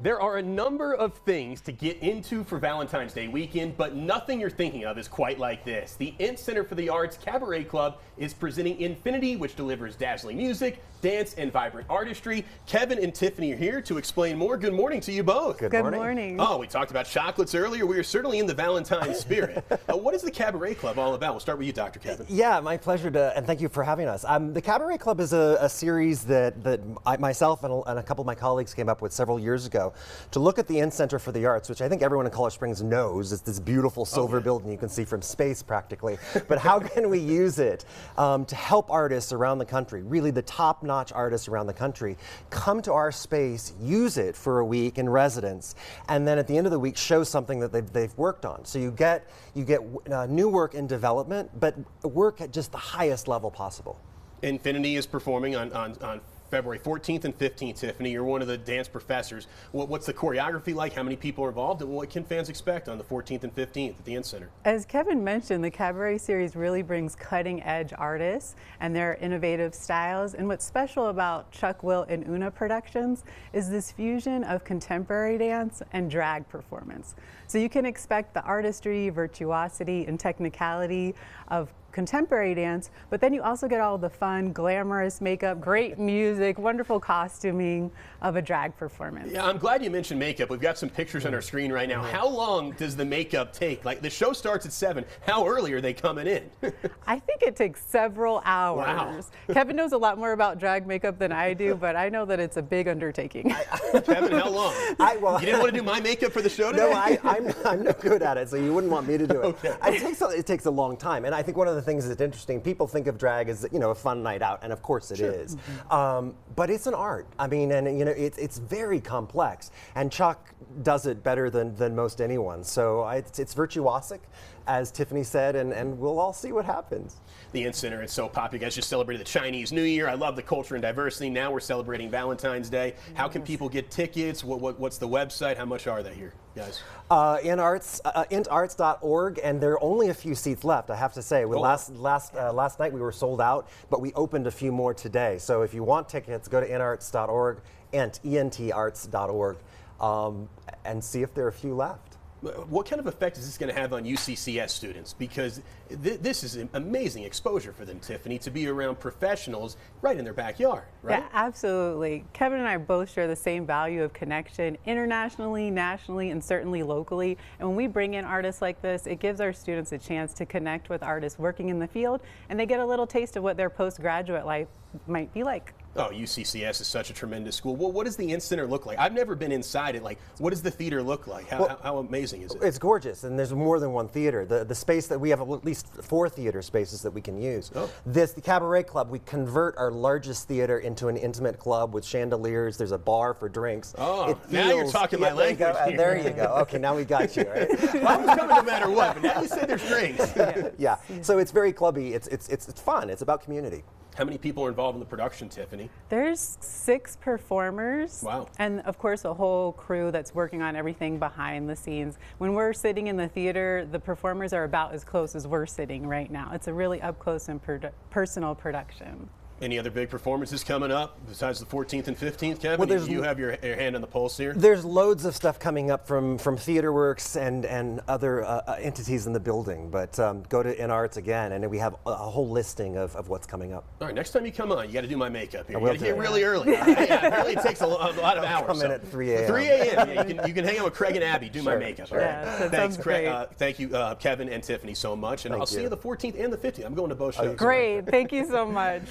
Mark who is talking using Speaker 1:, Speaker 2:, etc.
Speaker 1: There are a number of things to get into for Valentine's Day weekend, but nothing you're thinking of is quite like this. The Int Center for the Arts Cabaret Club is presenting Infinity, which delivers dazzling music, dance, and vibrant artistry. Kevin and Tiffany are here to explain more. Good morning to you both.
Speaker 2: Good morning.
Speaker 1: Oh, we talked about chocolates earlier. We are certainly in the Valentine spirit. What is the Cabaret Club all about? We'll start with you, Dr. Kevin.
Speaker 2: Yeah, my pleasure and thank you for having us. The Cabaret Club is a series that I myself and a couple of my colleagues came up with several years ago to look at the Int Center for the Arts, which I think everyone in Colorado Springs knows is this beautiful silver building you can see from space practically. But how can we use it to help artists around the country, really the top-notch artists around the country, come to our space, use it for a week in residence, and then at the end of the week show something that they've worked on. So you get new work in development, but work at just the highest level possible.
Speaker 1: Infinity is performing on February 14th and 15th, Tiffany. You're one of the dance professors. What's the choreography like? How many people are involved? And what can fans expect on the 14th and 15th at the Int Center?
Speaker 3: As Kevin mentioned, the Cabaret series really brings cutting-edge artists and their innovative styles. And what's special about Chuck, Will, and Una Productions is this fusion of contemporary dance and drag performance. So you can expect the artistry, virtuosity, and technicality of contemporary dance, but then you also get all the fun, glamorous makeup, great music, wonderful costuming of a drag performance.
Speaker 1: Yeah, I'm glad you mentioned makeup. We've got some pictures on our screen right now. How long does the makeup take? Like, the show starts at 7. How early are they coming in?
Speaker 3: I think it takes several hours.
Speaker 1: Wow.
Speaker 3: Kevin knows a lot more about drag makeup than I do, but I know that it's a big undertaking.
Speaker 1: Kevin, how long? You didn't want to do my makeup for the show today?
Speaker 2: No, I'm no good at it, so you wouldn't want me to do it.
Speaker 1: Okay.
Speaker 2: It takes a long time, and I think one of the things that's interesting, people think of drag as, you know, a fun night out, and of course it is. But it's an art. I mean, and you know, it's very complex, and Chuck does it better than most anyone. So it's virtuosic, as Tiffany said, and we'll all see what happens.
Speaker 1: The Int Center is so popular. You guys just celebrated the Chinese New Year. I love the culture and diversity. Now we're celebrating Valentine's Day. How can people get tickets? What's the website? How much are they here, guys?
Speaker 2: Intarts.org, and there are only a few seats left, I have to say. Last night we were sold out, but we opened a few more today. So if you want tickets, go to intarts.org, entarts.org, and see if there are a few left.
Speaker 1: What kind of effect is this going to have on UCCS students? Because this is an amazing exposure for them, Tiffany, to be around professionals right in their backyard, right?
Speaker 3: Yeah, absolutely. Kevin and I both share the same value of connection internationally, nationally, and certainly locally. And when we bring in artists like this, it gives our students a chance to connect with artists working in the field, and they get a little taste of what their postgraduate life might be like.
Speaker 1: Oh, UCCS is such a tremendous school. Well, what does the Int Center look like? I've never been inside it. Like, what does the theater look like? How amazing is it?
Speaker 2: It's gorgeous, and there's more than one theater. The space that we have, at least 4 theater spaces that we can use.
Speaker 1: Oh.
Speaker 2: The Cabaret Club, we convert our largest theater into an intimate club with chandeliers. There's a bar for drinks.
Speaker 1: Oh, now you're talking my language.
Speaker 2: There you go. Okay, now we got you, right?
Speaker 1: Well, I was coming no matter what, but now you said there's drinks.
Speaker 2: Yeah, so it's very clubby. It's fun. It's about community.
Speaker 1: How many people are involved in the production, Tiffany?
Speaker 3: There's 6 performers.
Speaker 1: Wow.
Speaker 3: And of course a whole crew that's working on everything behind the scenes. When we're sitting in the theater, the performers are about as close as we're sitting right now. It's a really up close and personal production.
Speaker 1: Any other big performances coming up besides the 14th and 15th, Kevin?
Speaker 2: Well,
Speaker 1: you have your hand on the pulse here?
Speaker 2: There's loads of stuff coming up from TheaterWorks and other entities in the building, but go to InArts again, and we have a whole listing of what's coming up.
Speaker 1: All right, next time you come on, you got to do my makeup here.
Speaker 2: I
Speaker 1: You
Speaker 2: will
Speaker 1: got to get
Speaker 2: do it.
Speaker 1: really early. Yeah, apparently it takes a lot of hours.
Speaker 2: Come in at 3 a.m.
Speaker 1: 3 a.m. Yeah, you can hang out with Craig and Abby, do my makeup.
Speaker 2: Sure.
Speaker 3: Yeah, that
Speaker 1: Thanks,
Speaker 3: sounds
Speaker 1: Craig.
Speaker 3: great.
Speaker 1: Thank you, Kevin and Tiffany, so much. And I'll see you the 14th and the 15th. I'm going to both shows.
Speaker 3: Great. Thank you so much.